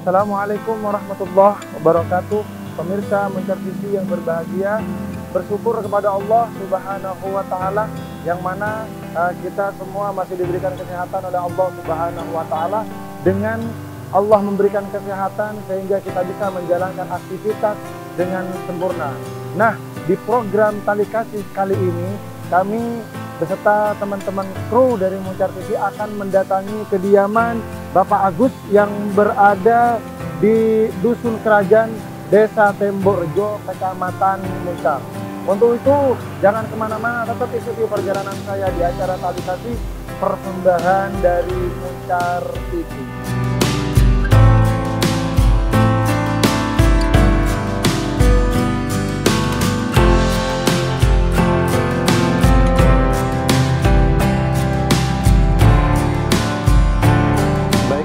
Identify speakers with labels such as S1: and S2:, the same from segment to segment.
S1: Assalamualaikum warahmatullahi wabarakatuh. Pemirsa Muncar TV yang berbahagia, bersyukur kepada Allah Subhanahu wa Ta'ala, yang mana kita semua masih diberikan kesehatan oleh Allah Subhanahu wa Ta'ala. Dengan Allah memberikan kesehatan sehingga kita bisa menjalankan aktivitas dengan sempurna. Nah, di program Tali Kasih kali ini, kami beserta teman-teman kru dari Muncar TV akan mendatangi kediaman Bapak Agus yang berada di Dusun Kerajaan, Desa Tembokrejo, Kecamatan Muncar. Untuk itu, jangan kemana-mana, tetap ikuti perjalanan saya di acara Tali Kasih, persembahan dari Muncar TV.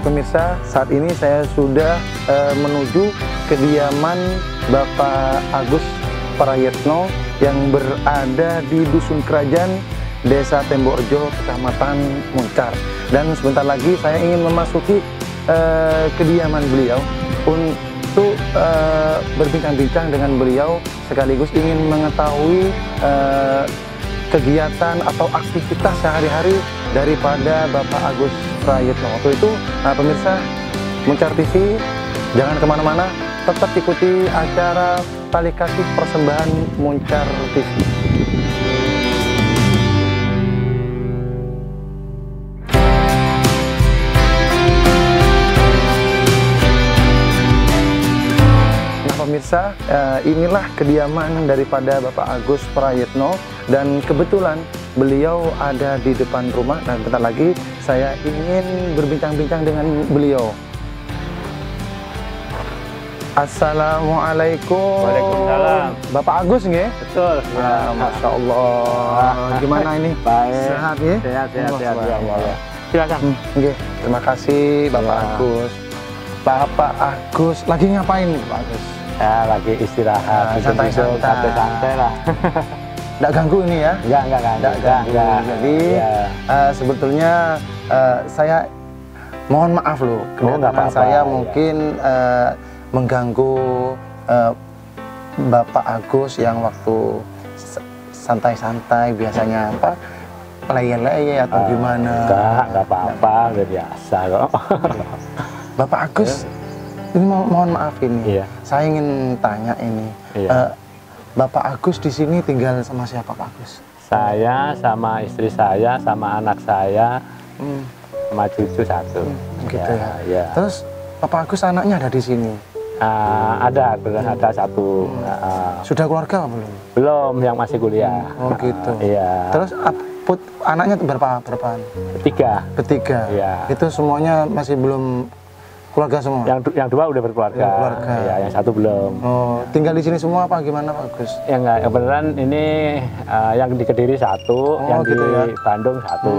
S1: Pemirsa, saat ini saya sudah menuju kediaman Bapak Agus Prayetno yang berada di Dusun Kerajaan, Desa Tembokrejo, Kecamatan Muncar. Dan sebentar lagi saya ingin memasuki kediaman beliau untuk berbincang-bincang dengan beliau, sekaligus ingin mengetahui kegiatan atau aktivitas sehari-hari daripada Bapak Agus Prayetno. Untuk itu, pemirsa Muncar TV, jangan kemana-mana, tetap ikuti acara Tali Kasih persembahan Muncar TV. Nah pemirsa, inilah kediaman daripada Bapak Agus Prayetno, dan kebetulan beliau ada di depan rumah. Dan bentar lagi saya ingin berbincang-bincang dengan beliau. Assalamualaikum.
S2: Waalaikumsalam.
S1: Bapak Agus nggih?
S2: Betul.
S1: Ya, Masya Allah. Gimana ini?
S2: Baik.
S1: Sehat ya?
S2: Sehat.
S1: Ya.
S2: Silakan.
S1: Nggih. Terima kasih Bapak Agus. Bapak Agus lagi ngapain nih Pak Agus?
S2: Ya, lagi istirahat. Santai-santai lah.
S1: Nggak ganggu ini ya?
S2: Enggak ganggu.
S1: Jadi sebetulnya saya mohon maaf loh, kedatangan saya mungkin mengganggu Bapak Agus yang waktu santai-santai biasanya apa leye-leye atau gimana?
S2: Enggak apa-apa, udah biasa kok.
S1: Bapak Agus, ini mohon maaf ini, saya ingin tanya ini. Bapak Agus di sini tinggal sama siapa Pak Agus?
S2: Saya sama istri saya, sama anak saya, sama cucu satu.
S1: Gitu ya. Terus Bapak Agus anaknya ada di sini?
S2: Ada satu.
S1: Sudah keluarga belum?
S2: Belum, yang masih kuliah.
S1: Oh gitu.
S2: Iya.
S1: Terus anaknya berapa? Bertiga.
S2: Iya.
S1: Itu semuanya masih belum keluarga semua?
S2: Yang dua udah berkeluarga. Ya, yang satu belum.
S1: Oh, tinggal di sini semua apa gimana Pak Agus?
S2: Ya enggak, beneran ini yang di Kediri satu, yang
S1: gitu
S2: di Bandung satu,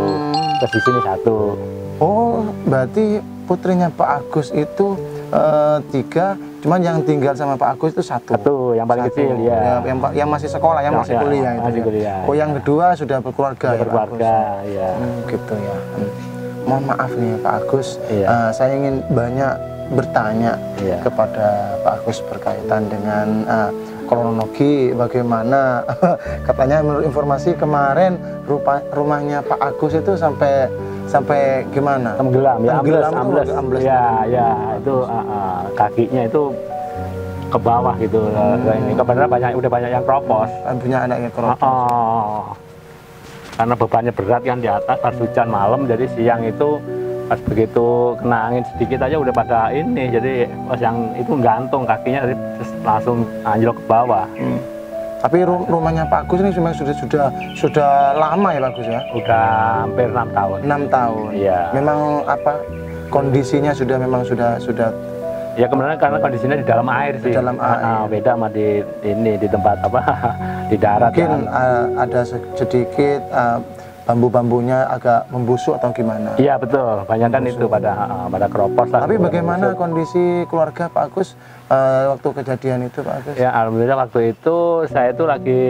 S2: terus di sini satu.
S1: Oh, berarti putrinya Pak Agus itu 3, cuman yang tinggal sama Pak Agus itu satu.
S2: Yang paling kecil ya.
S1: Yang masih sekolah, yang masih kuliah itu.
S2: Masih kuliah.
S1: Oh, yang kedua sudah berkeluarga.
S2: Berkeluarga, ya.
S1: Gitu ya. Mohon maaf nih Pak Agus, saya ingin banyak bertanya kepada Pak Agus berkaitan dengan kronologi bagaimana katanya menurut informasi kemarin rumahnya Pak Agus itu sampai gimana?
S2: Tenggelam, ambles. Ya, itu kakinya itu ke bawah gitu. Ini kebenaran udah banyak yang keropos.
S1: Punya anak yang keropos.
S2: Karena bebannya berat kan di atas, pas hujan malam, jadi siang itu pas begitu kena angin sedikit aja udah pada ini, jadi pas yang itu gantung kakinya, jadi langsung anjlok ke bawah.
S1: Tapi rumahnya Pak Agus ini sudah lama ya Pak Agus ya?
S2: Udah hampir 6 tahun.
S1: 6 tahun. Iya. Memang apa kondisinya sudah
S2: ya kemudian karena kondisinya di dalam air sih.
S1: Di dalam air.
S2: Beda sama di tempat apa di darat.
S1: Mungkin ada sedikit bambu-bambunya agak membusuk atau gimana?
S2: Iya betul, banyak kan itu pada keropos lah.
S1: Tapi bagaimana kondisi keluarga Pak Agus waktu kejadian itu Pak Agus?
S2: Ya alhamdulillah waktu itu saya itu lagi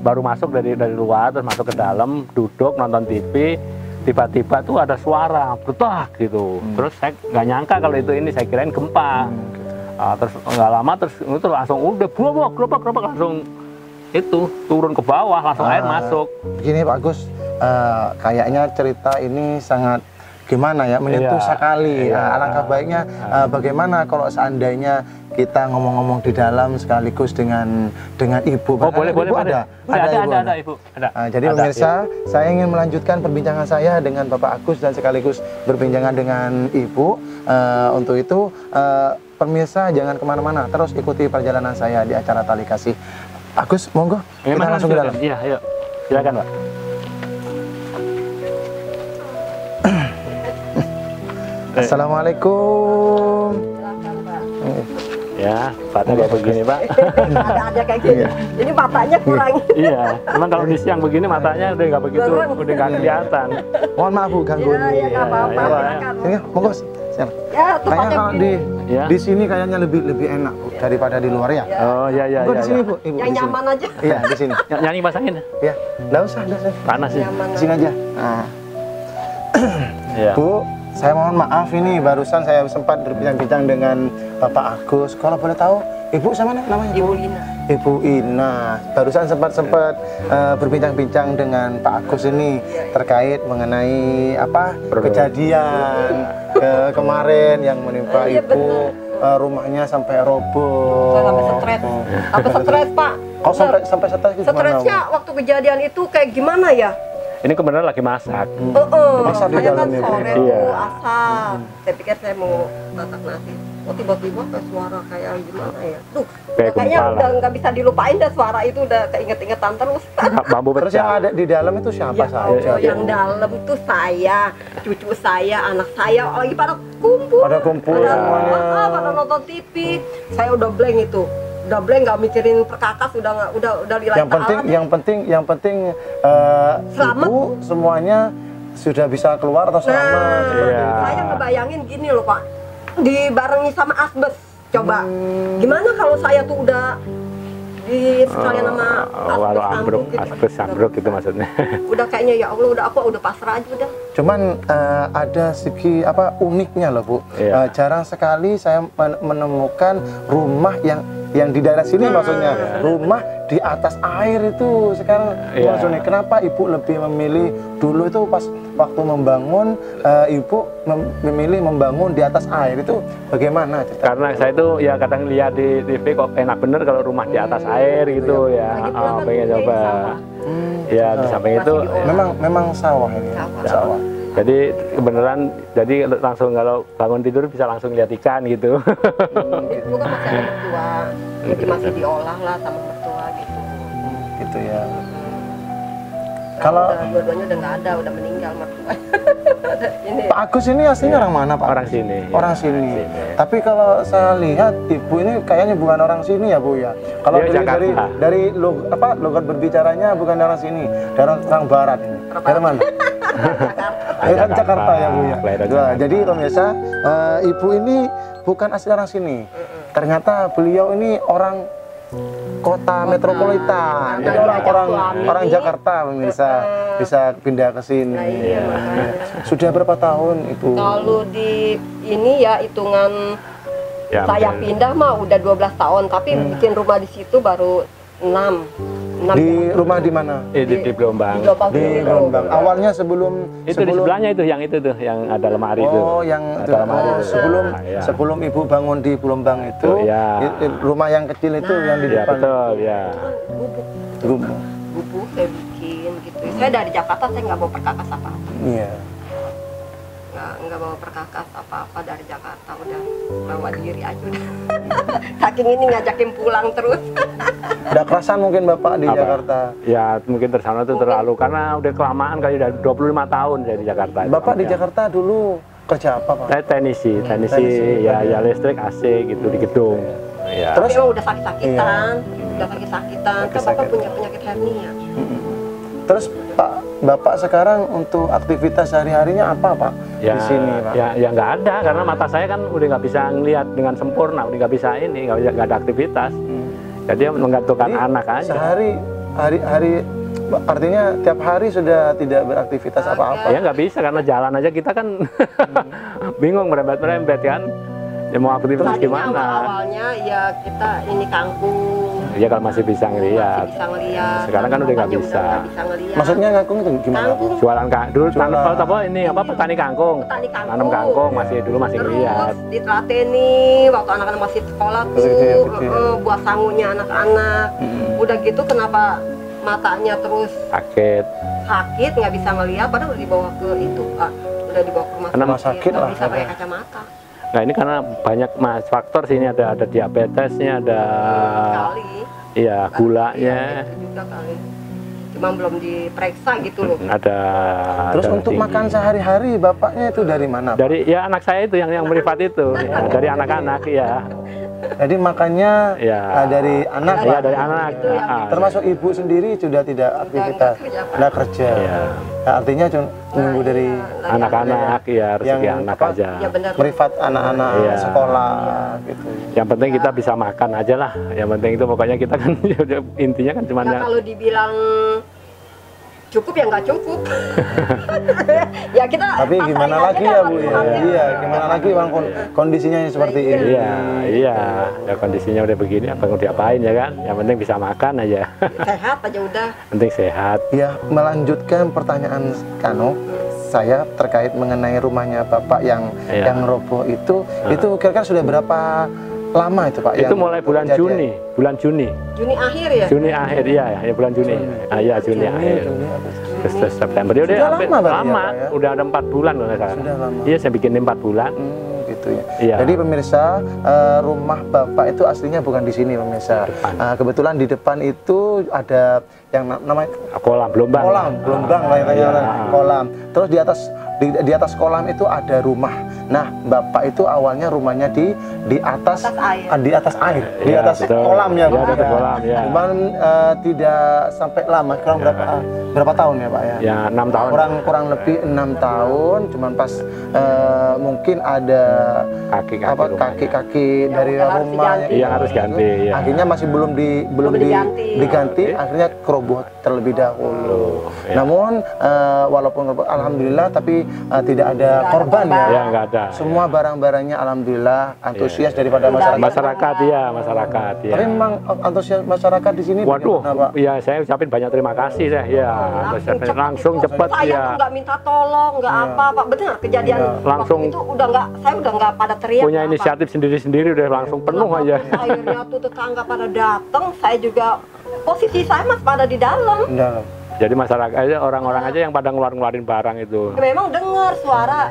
S2: baru masuk dari luar, terus masuk ke dalam, duduk nonton TV. tiba-tiba tuh ada suara betak gitu. Terus saya nggak nyangka kalau itu ini, saya kirain gempa. Terus nggak lama terus itu langsung udah gerobak langsung itu turun ke bawah, langsung air masuk.
S1: Begini Pak Agus, kayaknya cerita ini sangat gimana ya, menyentuh sekali. Alangkah baiknya bagaimana kalau seandainya kita ngomong-ngomong di dalam sekaligus dengan ibu.
S2: Boleh
S1: ada
S2: ibu. Ada.
S1: Jadi pemirsa, saya ingin melanjutkan perbincangan saya dengan Bapak Agus dan sekaligus berbincangan dengan ibu. Untuk itu pemirsa jangan kemana-mana, terus ikuti perjalanan saya di acara Tali Kasih. Agus, monggo kita langsung ke dalam.
S2: Iya, ayo. Silakan, Pak.
S1: Assalamualaikum.
S2: Ya, Paknya kayak begini, Pak.
S3: Ada kayak gini. Ini matanya kurang.
S2: Iya, memang kalau di siang begini matanya udah nggak begitu, udah nggak kelihatan.
S1: Mohon maaf Bu ganggu.
S3: Iya, nggak apa-apa.
S1: Ini monggo.
S3: Ya,
S1: Kayaknya kalau di sini kayaknya lebih enak Bu, daripada di luar ya.
S2: Oh iya.
S1: Di sini Bu, Ibu.
S3: Yang nyaman aja.
S1: Iya, di sini.
S2: Nyanyi pasangin.
S1: Iya, nggak usah.
S2: Panas sih.
S1: Di sini aja. Nah.
S2: Iya.
S1: Bu, saya mohon maaf ini barusan saya sempat berbincang-bincang dengan Bapak Agus. Kalau boleh tahu, Ibu sama namanya?
S3: Ibu Ina.
S1: Ibu Ina. Barusan sempat berbincang-bincang dengan Pak Agus ini terkait mengenai kejadian kemarin yang menimpa Ibu. Rumahnya sampai roboh.
S3: Sampai stres. Sampai stres, Pak.
S1: Oh, sampai stres gimana?
S3: Stresnya waktu kejadian itu kayak gimana ya?
S2: Ini kebenaran lagi masak.
S1: Masak di
S3: Saya kan
S1: dalam ya, Bu?
S3: sore
S2: Iya.
S3: tuh asar. Saya pikir saya mau masak nasi. Oh tiba-tiba kayak suara kayak gimana ya? Duh,
S2: Kayak
S3: kayaknya
S2: gempa
S3: udah nggak bisa dilupain dah, suara itu udah keinget-ingetan terus.
S2: Bambu
S1: Terus yang
S2: pecah.
S1: ada di dalam itu siapa
S3: Ya
S1: saja?
S3: Allah, yang dalam tuh saya, cucu saya, anak saya lagi pada kumpul.
S1: Pada kumpul semuanya.
S3: Pada nonton TV. Saya udah blank itu. Udah blank, nggak mikirin perkakas, udah lillahi ta'ala.
S1: Yang penting
S3: Selamat.
S1: Ibu semuanya sudah bisa keluar atau selamat.
S2: Iya.
S3: Saya ngebayangin gini loh Pak, dibarengi sama asbes. Coba, gimana kalau saya tuh udah di sekalian sama
S2: Walau ambruk, asbes ambruk gitu maksudnya.
S3: Udah kayaknya ya Allah, aku udah pasrah aja udah.
S1: Cuman ada segi uniknya loh Bu.
S2: Iya.
S1: Jarang sekali saya menemukan rumah yang di daerah sini maksudnya rumah di atas air itu sekarang.
S2: Iya.
S1: Maksudnya kenapa Ibu lebih memilih dulu itu pas waktu membangun Ibu memilih membangun di atas air itu bagaimana cerita?
S2: Karena saya itu ya kadang lihat di TV kok enak bener kalau rumah di atas air gitu ya.
S3: Lagi pula kan
S2: Pengen
S3: di
S2: coba.
S3: sawah.
S2: Ya di samping itu
S3: Masih diolah.
S1: Memang sawah ini. Sawah.
S2: jadi kebenaran jadi langsung kalau bangun tidur bisa langsung lihat ikan gitu.
S3: Itu kan masih ada mertua, jadi masih diolah lah sama mertua gitu.
S1: Gitu ya.
S3: Kalau dua-duanya udah nggak ada, udah meninggal mertua. Ini
S1: Pak Agus ini aslinya orang mana Pak?
S2: Orang sini.
S1: Orang sini. Tapi kalau saya lihat Ibu ini kayaknya bukan orang sini ya Bu ya. Kalau
S2: Dia
S1: dari logat berbicaranya bukan orang sini, dari orang barat ini. Dari mana? Dari Jakarta ya Bu ya. Nah, jadi pemirsa, Ibu ini bukan asli orang sini. Ternyata beliau ini orang kota metropolitan. Jadi orang Jakarta pemirsa bisa pindah ke sini.
S3: Nah, iya, makanya.
S1: Sudah berapa tahun Ibu?
S3: Kalau di ini ya hitungan
S2: Ya,
S3: saya
S2: mungkin.
S3: pindah mah udah 12 tahun, tapi bikin rumah di situ baru 6.
S1: Di rumah di mana?
S2: Di Blombang.
S1: Di Lombang. Awalnya sebelum
S2: Itu di sebelahnya itu yang ada lemari itu.
S1: Oh, yang
S2: Ada lemari itu.
S1: sebelum
S2: Ya.
S1: sebelum Ibu bangun di Blombang itu,
S2: Ya.
S1: rumah yang kecil itu yang di
S2: Ya
S1: depan.
S2: betul ya.
S3: Bubuk,
S1: Rumah.
S3: bubuk saya bikin gitu. Saya dari Jakarta, saya nggak bawa perkakas apa-apa.
S1: Iya.
S3: Nggak bawa perkakas apa-apa dari Jakarta, udah bawa diri aja udah. Saking ini ngajakin pulang terus.
S1: Udah kerasan mungkin Bapak di
S2: Apa?
S1: Jakarta.
S2: Ya mungkin tersana itu terlalu karena udah kelamaan kali udah 25 tahun saya di Jakarta.
S1: Bapak di
S2: Ya.
S1: Jakarta dulu kerja apa Pak?
S2: Saya teknisi ya listrik AC gitu di gedung. Ya.
S3: Tapi emang udah sakit-sakitan, udah sakit-sakitan. Kan Bapak punya penyakit hernia.
S1: Terus Bapak sekarang untuk aktivitas sehari-harinya apa Pak?
S2: Ya,
S1: Di sini Pak?
S2: ya nggak ada karena mata saya kan udah nggak bisa ngelihat dengan sempurna, udah nggak bisa nggak ada aktivitas. Jadi menggantungkan
S1: Jadi
S2: anak aja.
S1: Sehari hari Artinya tiap hari sudah tidak beraktivitas apa-apa.
S2: Ya nggak bisa karena jalan aja kita kan bingung merembet-merembet kan. Ya mau aktivitas
S3: Tadinya
S2: gimana?
S3: awalnya ya kita ini kangkung.
S2: Ya kalau masih bisa ngelihat.
S3: Masih bisa ngelihat.
S2: Sekarang kan udah nggak
S3: Aja
S2: bisa.
S3: nggak bisa ngelihat.
S1: Maksudnya ngakung itu gimana?
S3: Kangkung.
S2: Jualan dulu tanam
S1: Jualan.
S2: apa ini apa petani kangkung.
S3: Petani kangkung.
S2: Tanam kangkung masih dulu masih
S3: Terus
S2: ngelihat.
S3: ditelateni waktu anak-anak masih sekolah tuh,
S1: Masih kecil.
S3: buat sangunya anak-anak. Udah gitu kenapa matanya terus
S2: Sakit.
S3: sakit, nggak bisa ngelihat, padahal udah dibawa ke itu, udah dibawa ke rumah
S1: Rumah sakit
S3: nggak
S1: lah,
S3: bisa pakai
S1: ada.
S3: kacamata.
S2: Nah ini karena banyak faktor sini ada diabetesnya, ada
S3: Kali.
S2: iya gulanya,
S3: Iya, itu juga kali. Cuma belum diperiksa gitu loh.
S2: ada.
S1: Terus
S2: darah
S1: untuk
S2: tinggi.
S1: makan sehari-hari bapaknya itu dari mana? Pak?
S2: Dari ya anak saya itu yang privat itu, ya, dari anak-anak ya.
S1: Jadi makannya
S2: Ya.
S1: dari anak,
S2: Iya
S1: Pak?
S2: dari anak.
S3: Itu yang
S2: Ah,
S1: Termasuk ibu sendiri sudah tidak aktivitas,
S3: kerja, Pak.
S1: nggak kerja.
S2: Iya.
S1: Nah, artinya cuma menunggu dari
S2: anak-anak ya rezeki
S1: yang
S2: anak
S1: apa?
S2: aja.
S3: Ya benar.
S1: privat anak-anak
S2: Iya.
S1: sekolah gitu.
S2: Yang penting kita bisa makan aja lah. Yang penting itu pokoknya kita kan intinya kan cuma
S3: Ya kalau dibilang cukup ya nggak cukup. Ya kita.
S1: Tapi
S3: pasrahin
S1: gimana
S3: aja
S1: lagi
S3: dah
S1: ya
S3: sama
S1: Bu ya?
S3: Tuhan ya.
S1: Iya, gimana lagi Bang kondisinya seperti ini.
S2: Iya, iya. Ya kondisinya udah begini apa mau diapain ya kan? Yang penting bisa makan aja.
S3: Sehat aja udah.
S2: Penting sehat.
S1: Ya, melanjutkan pertanyaan Kano, saya terkait mengenai rumahnya Bapak yang
S2: Iya.
S1: roboh itu kira-kira sudah berapa lama itu Pak?
S2: Itu
S1: yang
S2: mulai bulan
S1: kejadian?
S2: Juni.
S3: Juni akhir ya.
S2: Juni akhir ya, ya bulan Juni. Ah iya Juni akhir. Terus September dia udah
S1: Sudah
S2: hampir
S1: lama berarti ya,
S2: lama,
S1: Pak, ya?
S2: udah ada 4 bulan kalau nggak salah.
S1: Sudah lama.
S2: Iya saya bikin 4 bulan.
S1: Gitu ya.
S2: Iya.
S1: Jadi pemirsa, rumah Bapak itu aslinya bukan di sini pemirsa.
S2: Depan.
S1: Kebetulan di depan itu ada yang namanya
S2: Kolam Blombang.
S1: Gelombang lah yang
S2: Iya.
S1: kolam. Terus di atas kolam itu ada rumah. Nah, Bapak itu awalnya rumahnya di atas
S3: Atas air.
S1: di atas air, di
S2: Iya,
S1: atas
S2: betul.
S1: kolamnya,
S2: Iya,
S1: Pak.
S2: di atas kolam, ya.
S1: Cuman tidak sampai lama, kurang berapa tahun ya, Pak ya?
S2: Ya 6 tahun.
S1: Kurang lebih 6 tahun, cuman pas mungkin ada kaki-kaki
S3: Yang
S1: dari
S3: harus
S1: rumah
S3: diganti.
S2: Iya, harus ganti, ya.
S1: Akhirnya masih belum
S3: diganti.
S1: diganti, akhirnya keroboh terlebih dahulu.
S2: Ya.
S1: Namun walaupun alhamdulillah tapi tidak ada
S3: Nggak ada
S1: korban ya.
S2: Ya nggak ada.
S1: Semua barang-barangnya alhamdulillah antusias daripada masyarakat.
S2: Masyarakat ya, masyarakat ya.
S1: Tapi memang antusias masyarakat di sini
S2: Waduh,
S1: bagaimana, Pak?
S2: ya saya ucapin banyak terima kasih saya. Ya, langsung cepat
S3: Saya
S2: ya.
S3: tuh nggak minta tolong, nggak apa, Pak. Benar kejadian
S1: Iya.
S2: Langsung
S3: waktu itu saya udah nggak pada teriak.
S2: Punya
S3: apa.
S2: inisiatif sendiri-sendiri udah langsung penuh aja.
S3: Akhirnya tuh tetangga pada datang, saya juga posisi saya mas pada di dalam.
S1: Dalam.
S2: Jadi masyarakat aja orang-orang aja yang pada ngeluarin barang itu.
S3: Memang dengar suara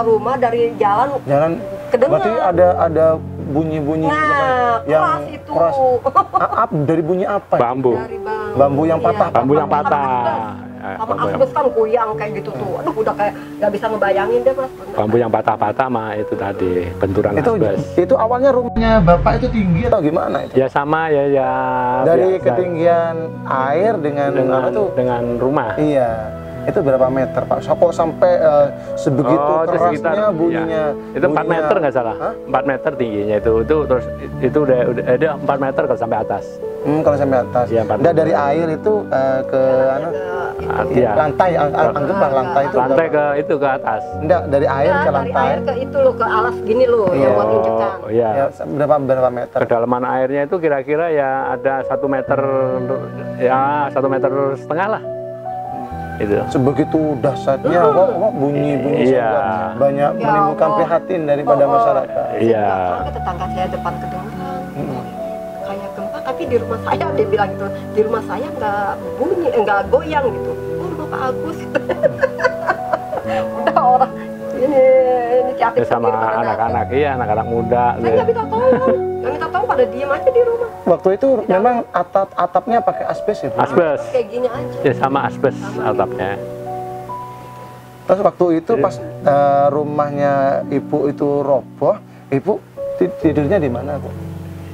S3: rumah dari jalan
S1: Jangan
S3: kedengar.
S1: berarti ada bunyi-bunyi
S3: Nah, keras itu.
S1: Dari bunyi apa?
S2: Bambu.
S3: Dari
S1: Bambu yang patah.
S2: Bambu yang patah.
S3: Sama
S2: Bambu yang-
S3: asbes kan goyang kayak gitu tuh. Aduh udah kayak nggak bisa ngebayangin deh mas.
S2: Bambu yang patah-patah mah itu tadi benturan
S1: Itu
S2: asbes.
S1: itu awalnya rumahnya Bapak itu tinggi atau gimana itu?
S2: Ya sama ya
S1: Dari
S2: biasa.
S1: ketinggian air dengan apa tuh?
S2: dengan rumah.
S1: Iya. Itu berapa meter, Pak? Kok sampai sebegitu
S2: Oh, itu
S1: kerasnya
S2: sekitar,
S1: bunyinya?
S2: ya. Itu 4 meter nggak salah.
S1: Hah?
S2: 4 meter tingginya itu terus itu udah ada 4 meter kalau sampai atas.
S1: Kalau sampai atas.
S2: Iya, 4
S1: Udah
S2: meter.
S1: dari air itu ke
S2: Iya.
S1: lantai, anggaplah lantai itu.
S2: Lantai
S1: berapa?
S2: ke itu ke atas.
S1: Enggak, dari air
S3: Ya,
S1: ke
S3: dari
S1: lantai.
S3: air ke itu loh, ke alas gini loh,
S1: Iya.
S3: yang buat injekan.
S2: Oh iya.
S1: Ya, berapa meter?
S2: Kedalaman airnya itu kira-kira ya ada 1 meter ya 1,5 meter lah. Itu.
S1: Sebegitu dahsyatnya kok bunyi-bunyi
S2: Iya.
S1: sehingga banyak
S3: Ya
S1: menimbulkan
S3: Allah.
S1: prihatin daripada masyarakat.
S2: Iya.
S3: Ke tetangga saya depan kedengeran. Kayak gempa, tapi di rumah saya dia bilang gitu, di rumah saya nggak bunyi, nggak goyang gitu. Oh rumah Pak Agus. Udah orang ini
S2: Ya sama anak-anak, iya anak-anak muda.
S3: Saya nggak minta tolong, pada diem aja di rumah.
S1: Waktu itu memang atapnya pakai asbes ya, Bu?
S2: Asbes.
S3: Kayak gini aja.
S2: Ya sama asbes atapnya.
S1: Terus waktu itu pas rumahnya ibu itu roboh, ibu tidurnya di mana, Bu?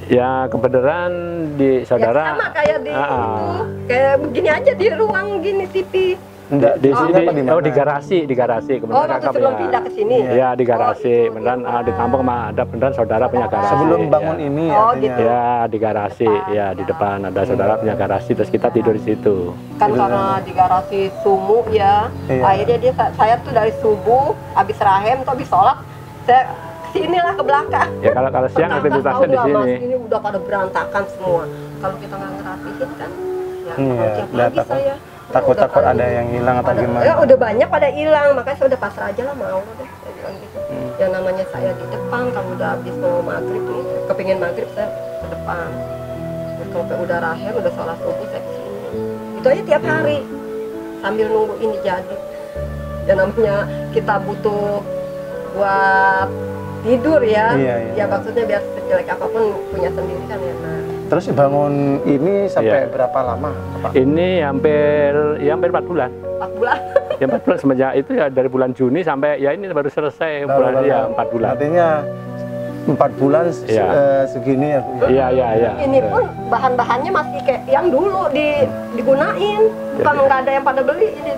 S2: Ya kebenaran di
S3: Ya
S2: saudara.
S3: sama kayak di itu, kayak begini aja di ruang gini TV.
S2: Di sini,
S1: apa di mana?
S2: di garasi.
S3: Oh,
S2: Kebetulan
S3: waktu
S2: kakak
S3: sebelum
S2: punya.
S3: pindah ke sini.
S2: Iya, di garasi.
S3: Oh,
S2: Beneran
S3: gitu.
S2: di kampung mah ada beneran saudara punya garasi.
S1: Sebelum bangun
S2: ya.
S1: ini
S3: Oh,
S1: artinya.
S3: gitu.
S2: Ya, di garasi.
S3: Depan,
S2: Ya, di
S3: ya.
S2: depan ada saudara punya garasi, terus kita tidur di situ.
S3: Kan karena di garasi sumuk ya.
S1: Iya.
S3: Akhirnya saya tuh dari subuh habis rahem tuh habis sholat saya kesinilah ke belakang.
S2: Ya kalau siang aktivitasnya di sini.
S3: Ini udah pada berantakan semua. Kalau kita nggak ngerapihin kan, ya
S1: Iya,
S3: tiap
S1: udah
S3: pagi saya.
S1: takut-takut
S3: Udah
S1: ada yang hilang atau gimana.
S3: Ya udah banyak pada hilang, makanya saya udah pasrah aja lah mau deh. Saya bilang gitu. Yang namanya saya di depan, kalau udah habis mau maghrib nih, kepingin maghrib saya ke depan. Terus kalau udah rahel, udah sholat subuh saya kesini. Itu aja tiap hari sambil nunggu ini jadi. Yang namanya kita butuh buat tidur ya.
S1: Iya.
S3: Ya maksudnya biar sejelek apapun punya sendiri kan ya. Nah,
S1: Terus bangun ini sampai
S2: Iya.
S1: berapa lama, Pak?
S2: Ini hampir 4 bulan.
S3: 4 bulan.
S2: Ya 4 bulan semenjak itu ya dari bulan Juni sampai ya ini baru selesai bulan ya 4 bulan.
S1: Artinya 4 bulan
S2: Iya.
S1: segini ya, Bu.
S2: Iya.
S3: Ini pun bahan-bahannya masih kayak yang dulu digunain, bukan nggak ada yang pada beli. Ini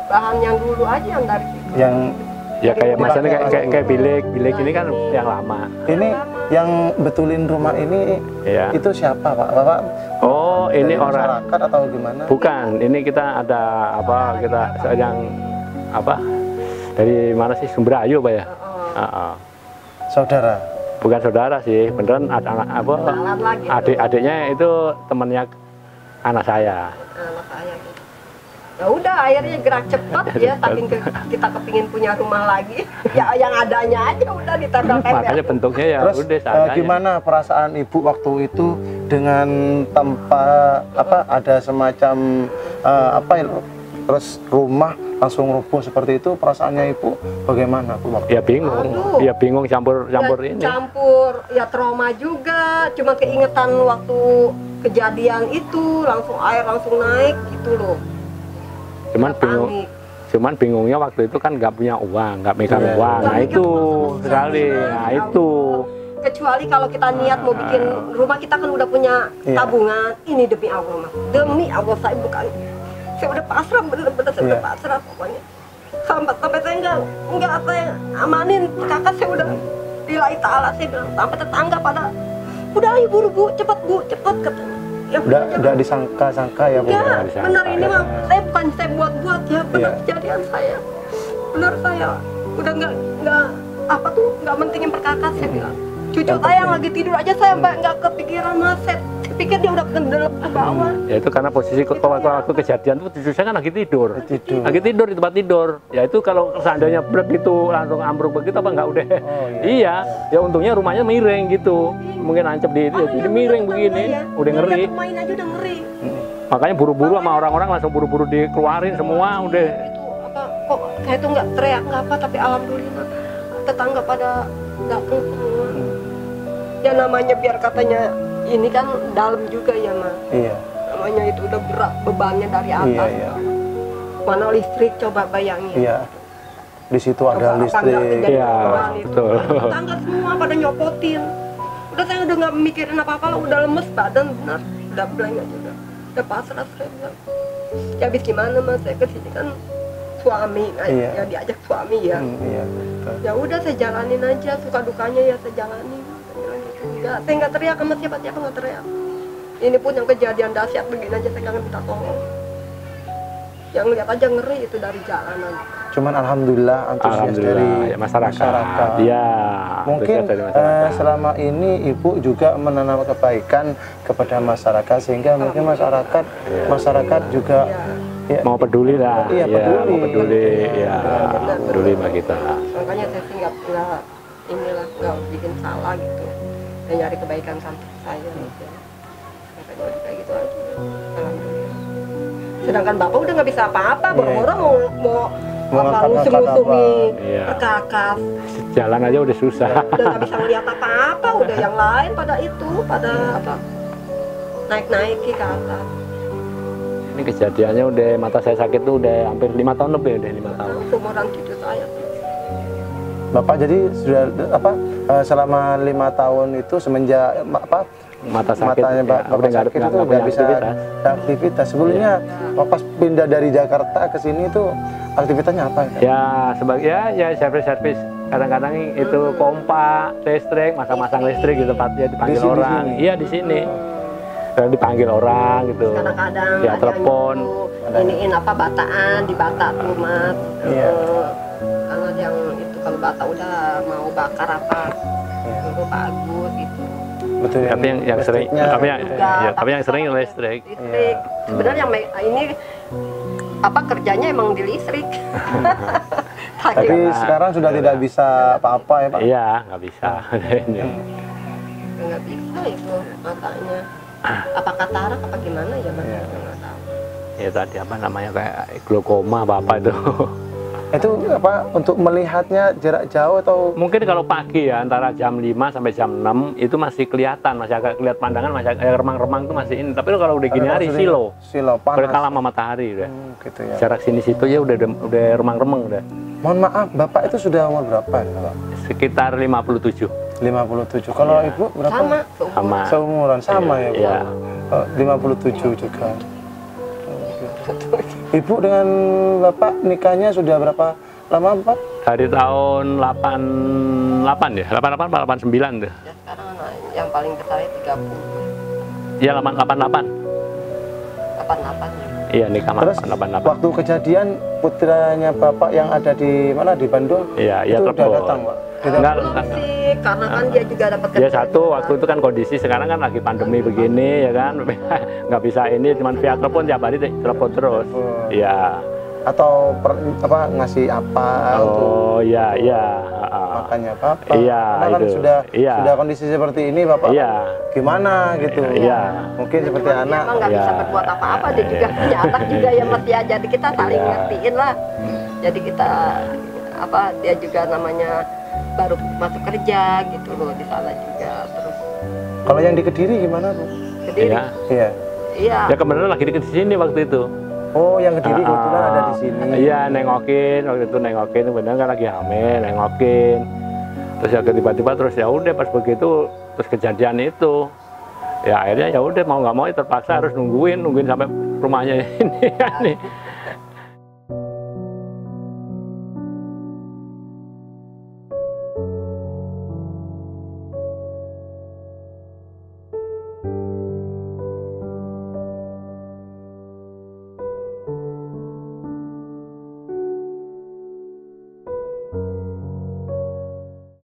S3: bahan yang dulu aja yang dari situ.
S1: Yang
S2: Ya kayak
S3: Dipakai
S2: misalnya
S1: lagi.
S2: kayak bilik ini kan yang lama.
S1: ini yang betulin rumah ini
S2: Ya.
S1: itu siapa, Pak? Bapak
S2: Oh, ini
S1: dari
S2: orang
S1: masyarakat atau gimana?
S2: bukan. Ini kita ada kita yang dari mana sih Sumbrayu, Pak ya?
S1: Saudara.
S2: Bukan saudara sih, beneran
S3: Kenalan lagi.
S2: adik-adiknya itu temannya anak saya.
S3: Anak saya gitu. Ya udah akhirnya gerak cepat ya, saking kita kepingin punya rumah lagi. Ya yang adanya aja udah ditempel-tempel.
S2: Makanya bentuknya ya
S1: Terus
S2: udah seadanya.
S1: gimana perasaan Ibu waktu itu dengan tanpa ada semacam terus rumah langsung rubuh seperti itu, perasaannya Ibu bagaimana, Bu? Waktu
S2: Ya bingung,
S3: Aduh.
S2: ya bingung campur
S3: Ya,
S2: ini.
S3: campur ya trauma juga, cuma keingetan waktu kejadian itu langsung air langsung naik gitu loh.
S2: Cuman
S3: Ya,
S2: bingung,
S3: panik.
S2: cuman bingungnya waktu itu kan nggak punya uang, nggak megang
S1: Iya.
S2: uang.
S3: Nggak
S2: Nah
S3: megang
S2: itu
S3: uang sama
S2: sekali,
S3: sekali.
S2: nah
S3: Ya
S2: itu.
S3: Kecuali kalau kita niat mau bikin rumah, kita kan udah punya
S1: Iya.
S3: tabungan. Ini demi Allah, Mas. Demi Allah saya bukan. Saya udah pasrah, bener-bener saya udah
S1: Iya.
S3: pasrah pokoknya. Sampai saya enggak saya amanin kakak, saya udah lillahi ta'ala, saya bilang sampai tetangga pada udah ayo buru Bu, cepat katanya. Ya
S1: udah disangka-sangka ya, Bu?
S3: Ya,
S2: disangka.
S3: benar ini mah saya bukan saya buat-buat ya, benar
S1: Iya.
S3: kejadian saya. Benar saya udah nggak mentingin perkakas saya bilang. Cucu saya yang lagi tidur aja saya sampai nggak kepikiran Mas. Saya pikir dia udah kendelep ke bawah.
S2: Ya itu karena posisi waktu kejadian itu cucu saya kan lagi tidur.
S1: Tidur.
S2: Lagi tidur di tempat tidur. Ya itu kalau seandainya begitu langsung ambruk begitu apa nggak udah.
S1: Oh,
S2: Iya, ya untungnya rumahnya miring gitu. Mungkin ancep di itu, jadi miring begini, udah ngeri.
S3: Main aja udah ngeri.
S2: Makanya buru-buru sama orang-orang langsung buru-buru dikeluarin semua udah.
S3: Itu apa kok saya tuh nggak teriak nggak apa, tapi alhamdulillah tetangga pada datang semua. Ya namanya biar katanya ini kan dalam juga ya Mas.
S1: Iya.
S3: Namanya itu udah berat bebannya dari atas.
S1: Iya.
S3: Mana listrik coba bayangin.
S1: Iya. Di situ
S3: Coba
S1: ada
S3: apa nggak
S1: listrik.
S3: kejadian
S2: Iya,
S3: kemarin itu.
S2: betul.
S3: Tetangga semua pada nyopotin. Udah saya udah nggak mikirin apa-apa lah, udah lemes badan benar. Udah blank aja udah pasrah saya bilang. Ya habis gimana Mas, saya kesini kan suami,
S1: Iya.
S3: ya diajak suami ya.
S1: Iya, betul.
S3: Ya udah saya jalanin aja, suka dukanya ya saya jalanin. Saya nggak teriak sama siapa-siapa, nggak teriak. Ini pun yang kejadian dahsyat begini aja saya nggak minta tolong. Yang lihat aja ngeri itu dari jalanan.
S1: Cuman alhamdulillah antusias dari
S2: Ya, masyarakat. Iya.
S1: Mungkin
S2: antusias dari masyarakat.
S1: selama ini Ibu juga menanam kebaikan kepada masyarakat sehingga mungkin masyarakat juga ya,
S2: Mau peduli lah.
S1: Iya,
S2: Ya,
S1: peduli.
S2: mau peduli. Ya,
S3: Benar.
S2: peduli sama kita.
S3: Makanya saya sih nggak nggak bikin salah gitu. Saya nyari kebaikan sampai saya gitu. Makanya kayak gitu aja. Alhamdulillah. Sedangkan bapak udah nggak bisa apa-apa, boro-boro mau
S1: ngangkat-ngangkat
S3: ngusung-ngusumi
S2: Iya.
S3: perkakas.
S2: Jalan aja udah susah.
S3: Udah nggak bisa ngeliat apa-apa, udah yang lain pada naik-naik ke atas.
S2: Ini kejadiannya udah mata saya sakit tuh udah hampir 5 tahun lebih, udah 5 tahun.
S3: Seumuran cucu saya.
S1: Bapak jadi sudah apa selama 5 tahun itu semenjak apa
S2: Mata sakit,
S1: matanya Bapak sakit itu udah bisa aktivitas. Sebelumnya pas pindah dari Jakarta ke sini itu aktivitasnya apa?
S2: Ya sebagai ya servis kadang-kadang itu pompa listrik, masang listrik gitu Pak, ya dipanggil orang. Iya di sini. Kadang dipanggil orang gitu.
S3: Kadang-kadang
S2: ya telepon.
S3: Iniin apa bataan di bata tuh Mas.
S1: Iya.
S3: Kalau yang itu kalau bata udah mau bakar apa itu bagus gitu.
S1: Betul.
S2: Tapi yang sering tapi yang sering listrik.
S3: Listrik. Sebenarnya yang ini apa kerjanya emang di listrik.
S1: Tapi sekarang sudah tidak bisa apa-apa ya Pak?
S2: Iya, nggak bisa.
S3: Nggak bisa itu matanya. Apa katarak apa gimana ya Mas? Nggak tahu.
S2: Ya tadi apa namanya kayak glaukoma apa itu.
S1: Itu apa untuk melihatnya jarak jauh atau
S2: Mungkin kalau pagi ya antara jam 5 sampai jam 6 itu masih kelihatan, masih agak kelihatan pandangan, masih remang-remang itu masih ini. Tapi kalau udah gini hari silo
S1: panas.
S2: kalah sama matahari udah.
S1: Gitu ya.
S2: Jarak sini situ ya udah remang-remang udah.
S1: Mohon maaf, Bapak itu sudah umur berapa ya, Pak?
S2: Sekitar 57.
S1: 57. Kalau Ibu berapa?
S3: Sama.
S1: Seumuran sama ya, Bu.
S2: Iya.
S1: 57 juga. Ibu dengan Bapak nikahnya sudah berapa lama, Pak?
S2: Dari tahun 88 ya, 88 89 tuh.
S3: Ya sekarang yang paling besar 30.
S2: Iya 88.
S3: 88.
S2: Iya nikah
S1: Terus
S2: 88.
S1: waktu kejadian putranya Bapak yang ada di mana di Bandung?
S2: Iya,
S1: itu
S2: telepon.
S1: udah datang, Pak?
S2: Enggak,
S3: sih, karena kan dia juga dapat
S2: ya satu waktu itu kan kondisi sekarang kan lagi pandemi begini ya kan nggak bisa ini cuman via telepon tiap hari telepon terus. Iya.
S1: Atau apa ngasih apa
S2: Oh iya iya.
S1: Makanya Bapak.
S2: Iya
S1: karena kan
S2: itu.
S1: sudah kondisi seperti ini Bapak.
S2: Iya.
S1: Gimana gitu?
S2: Iya.
S1: Mungkin seperti
S3: dia
S1: anak.
S3: emang nggak bisa berbuat apa-apa, dia juga punya anak juga ya Mas ya. Jadi kita saling ngertiin lah. Jadi kita apa dia juga namanya baru masuk kerja gitu loh di sana juga terus.
S1: Kalau yang di Kediri gimana Bu?
S3: Kediri.
S1: Iya.
S3: Iya.
S2: Ya kebetulan lagi di sini waktu itu.
S1: Oh yang Kediri kebetulan ada di sini.
S2: Iya nengokin waktu itu nengokin benar kan lagi hamil nengokin. Terus ya tiba-tiba terus ya udah pas begitu terus kejadian itu. Ya akhirnya ya udah mau nggak mau terpaksa harus nungguin sampai rumahnya ini.